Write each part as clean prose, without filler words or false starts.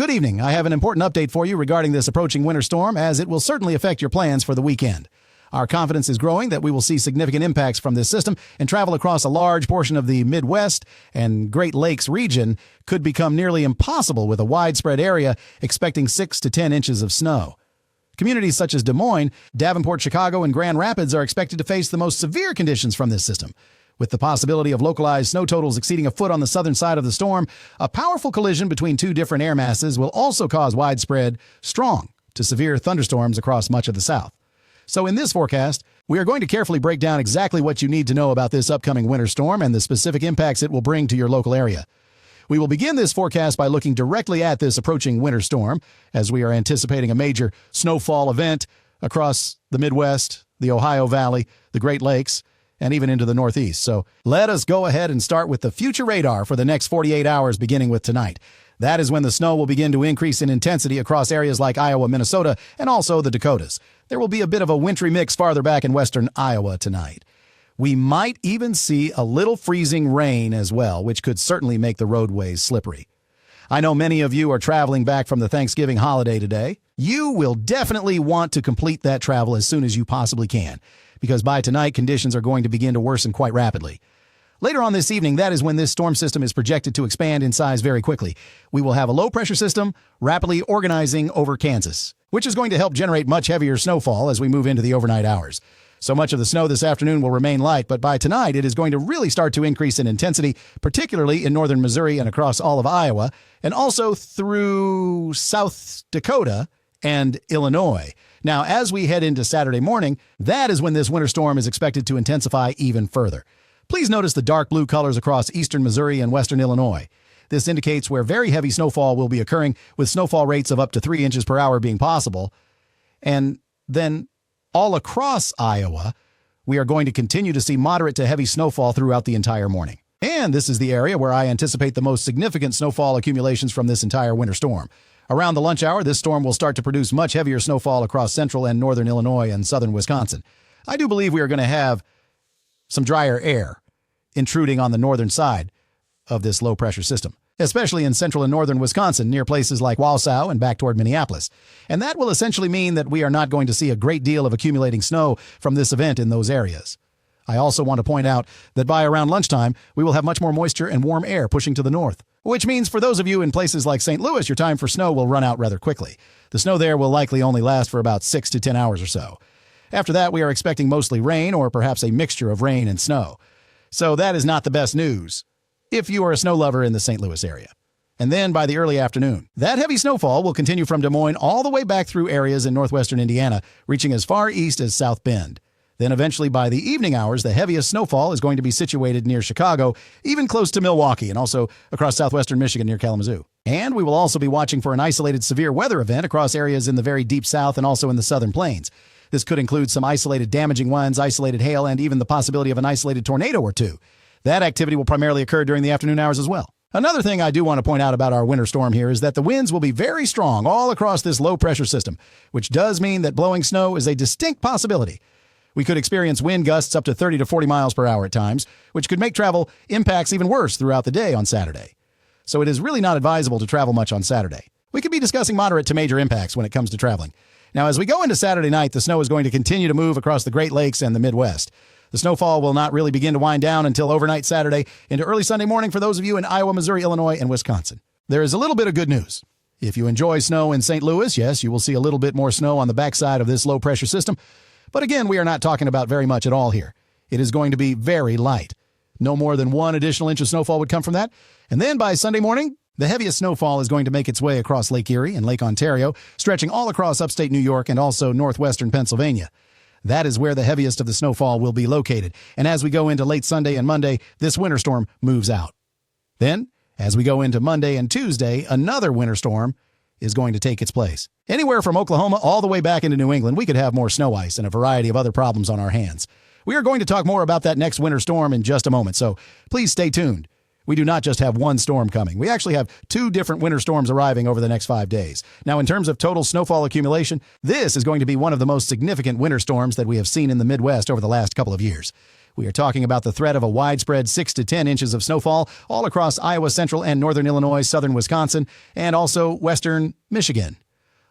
Good evening. I have an important update for you regarding this approaching winter storm, as it will certainly affect your plans for the weekend. Our confidence is growing that we will see significant impacts from this system, and travel across a large portion of the Midwest and Great Lakes region could become nearly impossible with a widespread area expecting 6 to 10 inches of snow. Communities such as Des Moines, Davenport, Chicago, and Grand Rapids are expected to face the most severe conditions from this system. With the possibility of localized snow totals exceeding a foot on the southern side of the storm, a powerful collision between two different air masses will also cause widespread, strong to severe thunderstorms across much of the South. So in this forecast, we are going to carefully break down exactly what you need to know about this upcoming winter storm and the specific impacts it will bring to your local area. We will begin this forecast by looking directly at this approaching winter storm, as we are anticipating a major snowfall event across the Midwest, the Ohio Valley, the Great Lakes, and even into the Northeast. So let us go ahead and start with the future radar for the next 48 hours, beginning with tonight. That is when the snow will begin to increase in intensity across areas like Iowa, Minnesota, and also the Dakotas. There will be a bit of a wintry mix farther back in western Iowa tonight. We might even see a little freezing rain as well, which could certainly make the roadways slippery. I know many of you are traveling back from the Thanksgiving holiday today. You will definitely want to complete that travel as soon as you possibly can, because by tonight, conditions are going to begin to worsen quite rapidly. Later on this evening, that is when this storm system is projected to expand in size very quickly. We will have a low-pressure system rapidly organizing over Kansas, which is going to help generate much heavier snowfall as we move into the overnight hours. So much of the snow this afternoon will remain light, but by tonight, it is going to really start to increase in intensity, particularly in northern Missouri and across all of Iowa, and also through South Dakota and Illinois. Now, as we head into Saturday morning, that is when this winter storm is expected to intensify even further. Please notice the dark blue colors across eastern Missouri and western Illinois. This indicates where very heavy snowfall will be occurring, with snowfall rates of up to 3 inches per hour being possible. And then all across Iowa, we are going to continue to see moderate to heavy snowfall throughout the entire morning. And this is the area where I anticipate the most significant snowfall accumulations from this entire winter storm. Around the lunch hour, this storm will start to produce much heavier snowfall across central and northern Illinois and southern Wisconsin. I do believe we are going to have some drier air intruding on the northern side of this low-pressure system, especially in central and northern Wisconsin, near places like Wausau and back toward Minneapolis. And that will essentially mean that we are not going to see a great deal of accumulating snow from this event in those areas. I also want to point out that by around lunchtime, we will have much more moisture and warm air pushing to the north, which means for those of you in places like St. Louis, your time for snow will run out rather quickly. The snow there will likely only last for about 6 to 10 hours or so. After that, we are expecting mostly rain or perhaps a mixture of rain and snow. So that is not the best news if you are a snow lover in the St. Louis area. And then by the early afternoon, that heavy snowfall will continue from Des Moines all the way back through areas in northwestern Indiana, reaching as far east as South Bend. Then eventually by the evening hours, the heaviest snowfall is going to be situated near Chicago, even close to Milwaukee, and also across southwestern Michigan near Kalamazoo. And we will also be watching for an isolated severe weather event across areas in the very deep south and also in the southern plains. This could include some isolated damaging winds, isolated hail, and even the possibility of an isolated tornado or two. That activity will primarily occur during the afternoon hours as well. Another thing I do want to point out about our winter storm here is that the winds will be very strong all across this low-pressure system, which does mean that blowing snow is a distinct possibility. We could experience wind gusts up to 30 to 40 miles per hour at times, which could make travel impacts even worse throughout the day on Saturday. So it is really not advisable to travel much on Saturday. We could be discussing moderate to major impacts when it comes to traveling. Now, as we go into Saturday night, the snow is going to continue to move across the Great Lakes and the Midwest. The snowfall will not really begin to wind down until overnight Saturday into early Sunday morning for those of you in Iowa, Missouri, Illinois, and Wisconsin. There is a little bit of good news. If you enjoy snow in St. Louis, yes, you will see a little bit more snow on the backside of this low-pressure system. But again, we are not talking about very much at all here. It is going to be very light. No more than 1 additional inch of snowfall would come from that. And then by Sunday morning, the heaviest snowfall is going to make its way across Lake Erie and Lake Ontario, stretching all across upstate New York and also northwestern Pennsylvania. That is where the heaviest of the snowfall will be located. And as we go into late Sunday and Monday, this winter storm moves out. Then, as we go into Monday and Tuesday, another winter storm is going to take its place. Anywhere from Oklahoma all the way back into New England, we could have more snow ice and a variety of other problems on our hands. We are going to talk more about that next winter storm in just a moment, so please stay tuned. We do not just have one storm coming. We actually have 2 different winter storms arriving over the next 5 days. Now, in terms of total snowfall accumulation, this is going to be one of the most significant winter storms that we have seen in the Midwest over the last couple of years. We are talking about the threat of a widespread 6 to 10 inches of snowfall all across Iowa, central and northern Illinois, southern Wisconsin, and also western Michigan.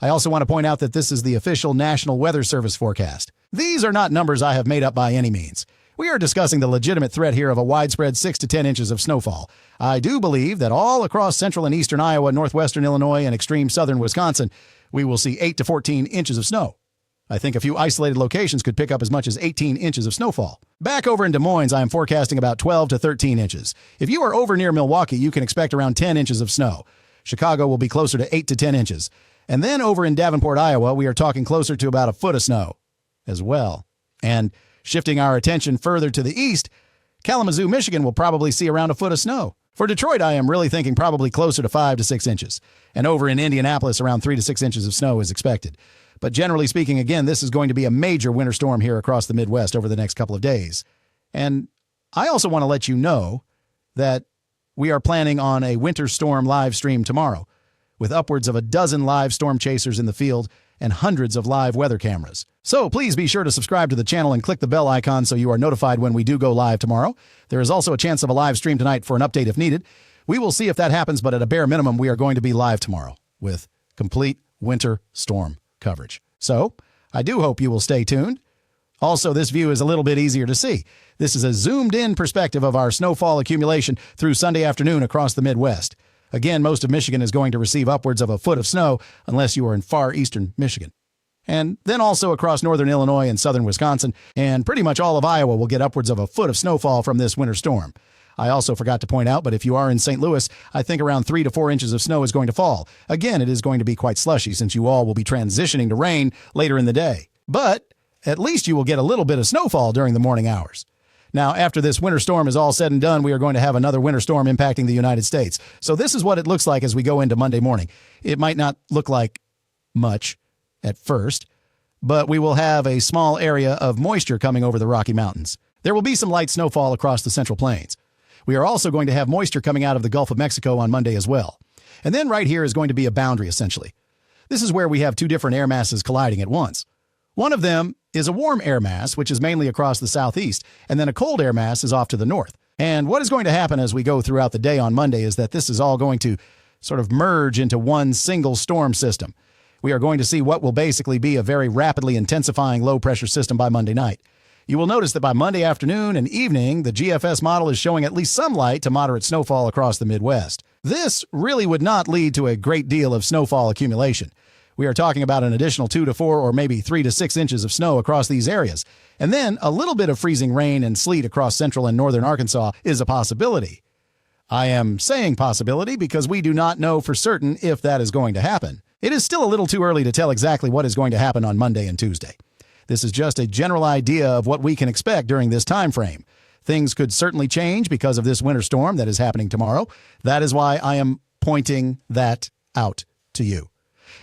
I also want to point out that this is the official National Weather Service forecast. These are not numbers I have made up by any means. We are discussing the legitimate threat here of a widespread 6 to 10 inches of snowfall. I do believe that all across central and eastern Iowa, northwestern Illinois, and extreme southern Wisconsin, we will see 8 to 14 inches of snow. I think a few isolated locations could pick up as much as 18 inches of snowfall. Back over in Des Moines, I am forecasting about 12 to 13 inches. If you are over near Milwaukee, you can expect around 10 inches of snow. Chicago will be closer to 8 to 10 inches. And then over in Davenport, Iowa, we are talking closer to about a foot of snow as well. And shifting our attention further to the east, Kalamazoo, Michigan will probably see around a foot of snow. For Detroit, I am really thinking probably closer to 5 to 6 inches. And over in Indianapolis, around 3 to 6 inches of snow is expected. But generally speaking, again, this is going to be a major winter storm here across the Midwest over the next couple of days. And I also want to let you know that we are planning on a winter storm live stream tomorrow, with upwards of a dozen live storm chasers in the field and hundreds of live weather cameras. So please be sure to subscribe to the channel and click the bell icon so you are notified when we do go live tomorrow. There is also a chance of a live stream tonight for an update if needed. We will see if that happens, but at a bare minimum, we are going to be live tomorrow with complete winter storm coverage. So I do hope you will stay tuned. Also, this view is a little bit easier to see. This is a zoomed-in perspective of our snowfall accumulation through Sunday afternoon across the Midwest. Again, most of Michigan is going to receive upwards of a foot of snow unless you are in far eastern Michigan. And then also across northern Illinois and southern Wisconsin, and pretty much all of Iowa will get upwards of a foot of snowfall from this winter storm. I also forgot to point out, but if you are in St. Louis, I think around 3 to 4 inches of snow is going to fall. Again, it is going to be quite slushy since you all will be transitioning to rain later in the day. But at least you will get a little bit of snowfall during the morning hours. Now, after this winter storm is all said and done, we are going to have another winter storm impacting the United States. So this is what it looks like as we go into Monday morning. It might not look like much at first, but we will have a small area of moisture coming over the Rocky Mountains. There will be some light snowfall across the Central Plains. We are also going to have moisture coming out of the Gulf of Mexico on Monday as well. And then right here is going to be a boundary, essentially. This is where we have two different air masses colliding at once. One of them is a warm air mass, which is mainly across the southeast, and then a cold air mass is off to the north. And what is going to happen as we go throughout the day on Monday is that this is all going to sort of merge into one single storm system. We are going to see what will basically be a very rapidly intensifying low-pressure system by Monday night. You will notice that by Monday afternoon and evening, the GFS model is showing at least some light to moderate snowfall across the Midwest. This really would not lead to a great deal of snowfall accumulation. We are talking about an additional 2 to 4 or maybe 3 to 6 inches of snow across these areas. And then a little bit of freezing rain and sleet across central and northern Arkansas is a possibility. I am saying possibility because we do not know for certain if that is going to happen. It is still a little too early to tell exactly what is going to happen on Monday and Tuesday. This is just a general idea of what we can expect during this time frame. Things could certainly change because of this winter storm that is happening tomorrow. That is why I am pointing that out to you.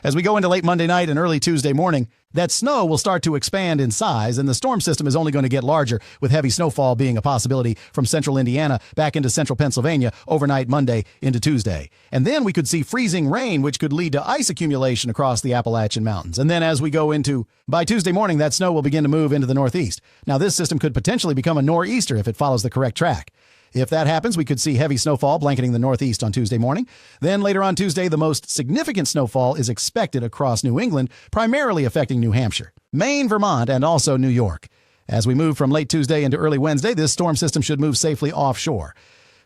As we go into late Monday night and early Tuesday morning, that snow will start to expand in size, and the storm system is only going to get larger, with heavy snowfall being a possibility from central Indiana back into central Pennsylvania overnight Monday into Tuesday. And then we could see freezing rain, which could lead to ice accumulation across the Appalachian Mountains. And then as we go by Tuesday morning, that snow will begin to move into the northeast. Now, this system could potentially become a nor'easter if it follows the correct track. If that happens, we could see heavy snowfall blanketing the northeast on Tuesday morning. Then later on Tuesday, the most significant snowfall is expected across New England, primarily affecting New Hampshire, Maine, Vermont, and also New York. As we move from late Tuesday into early Wednesday, this storm system should move safely offshore.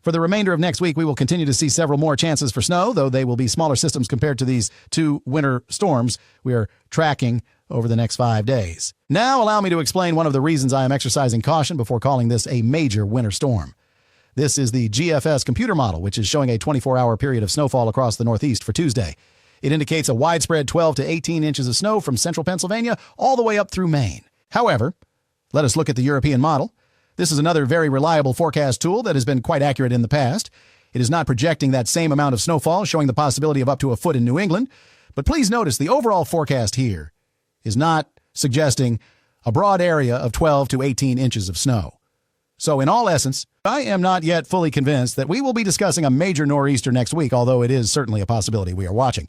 For the remainder of next week, we will continue to see several more chances for snow, though they will be smaller systems compared to these two winter storms we are tracking over the next 5 days. Now, allow me to explain one of the reasons I am exercising caution before calling this a major winter storm. This is the GFS computer model, which is showing a 24-hour period of snowfall across the Northeast for Tuesday. It indicates a widespread 12 to 18 inches of snow from central Pennsylvania all the way up through Maine. However, let us look at the European model. This is another very reliable forecast tool that has been quite accurate in the past. It is not projecting that same amount of snowfall, showing the possibility of up to a foot in New England. But please notice the overall forecast here is not suggesting a broad area of 12 to 18 inches of snow. So in all essence, I am not yet fully convinced that we will be discussing a major nor'easter next week, although it is certainly a possibility we are watching.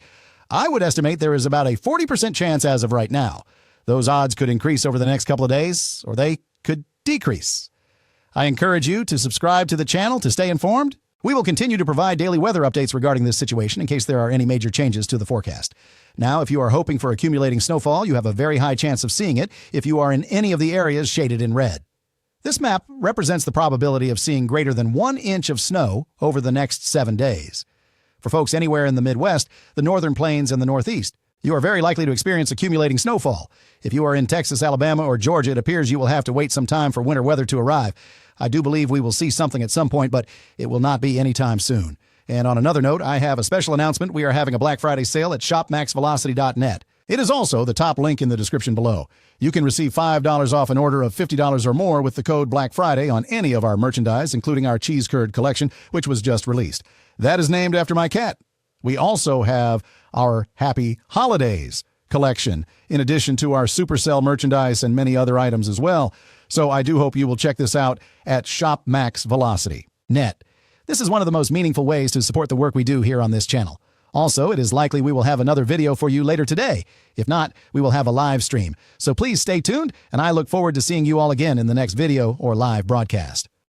I would estimate there is about a 40% chance as of right now. Those odds could increase over the next couple of days, or they could decrease. I encourage you to subscribe to the channel to stay informed. We will continue to provide daily weather updates regarding this situation in case there are any major changes to the forecast. Now, if you are hoping for accumulating snowfall, you have a very high chance of seeing it if you are in any of the areas shaded in red. This map represents the probability of seeing greater than 1 inch of snow over the next 7 days. For folks anywhere in the Midwest, the northern plains, and the Northeast, you are very likely to experience accumulating snowfall. If you are in Texas, Alabama, or Georgia, it appears you will have to wait some time for winter weather to arrive. I do believe we will see something at some point, but it will not be anytime soon. And on another note, I have a special announcement. We are having a Black Friday sale at shopmaxvelocity.net. It is also the top link in the description below. You can receive $5 off an order of $50 or more with the code Black Friday on any of our merchandise, including our cheese curd collection, which was just released. That is named after my cat. We also have our Happy Holidays collection, in addition to our Supercell merchandise and many other items as well. So I do hope you will check this out at shopmaxvelocity.net. This is one of the most meaningful ways to support the work we do here on this channel. Also, it is likely we will have another video for you later today. If not, we will have a live stream. So please stay tuned, and I look forward to seeing you all again in the next video or live broadcast.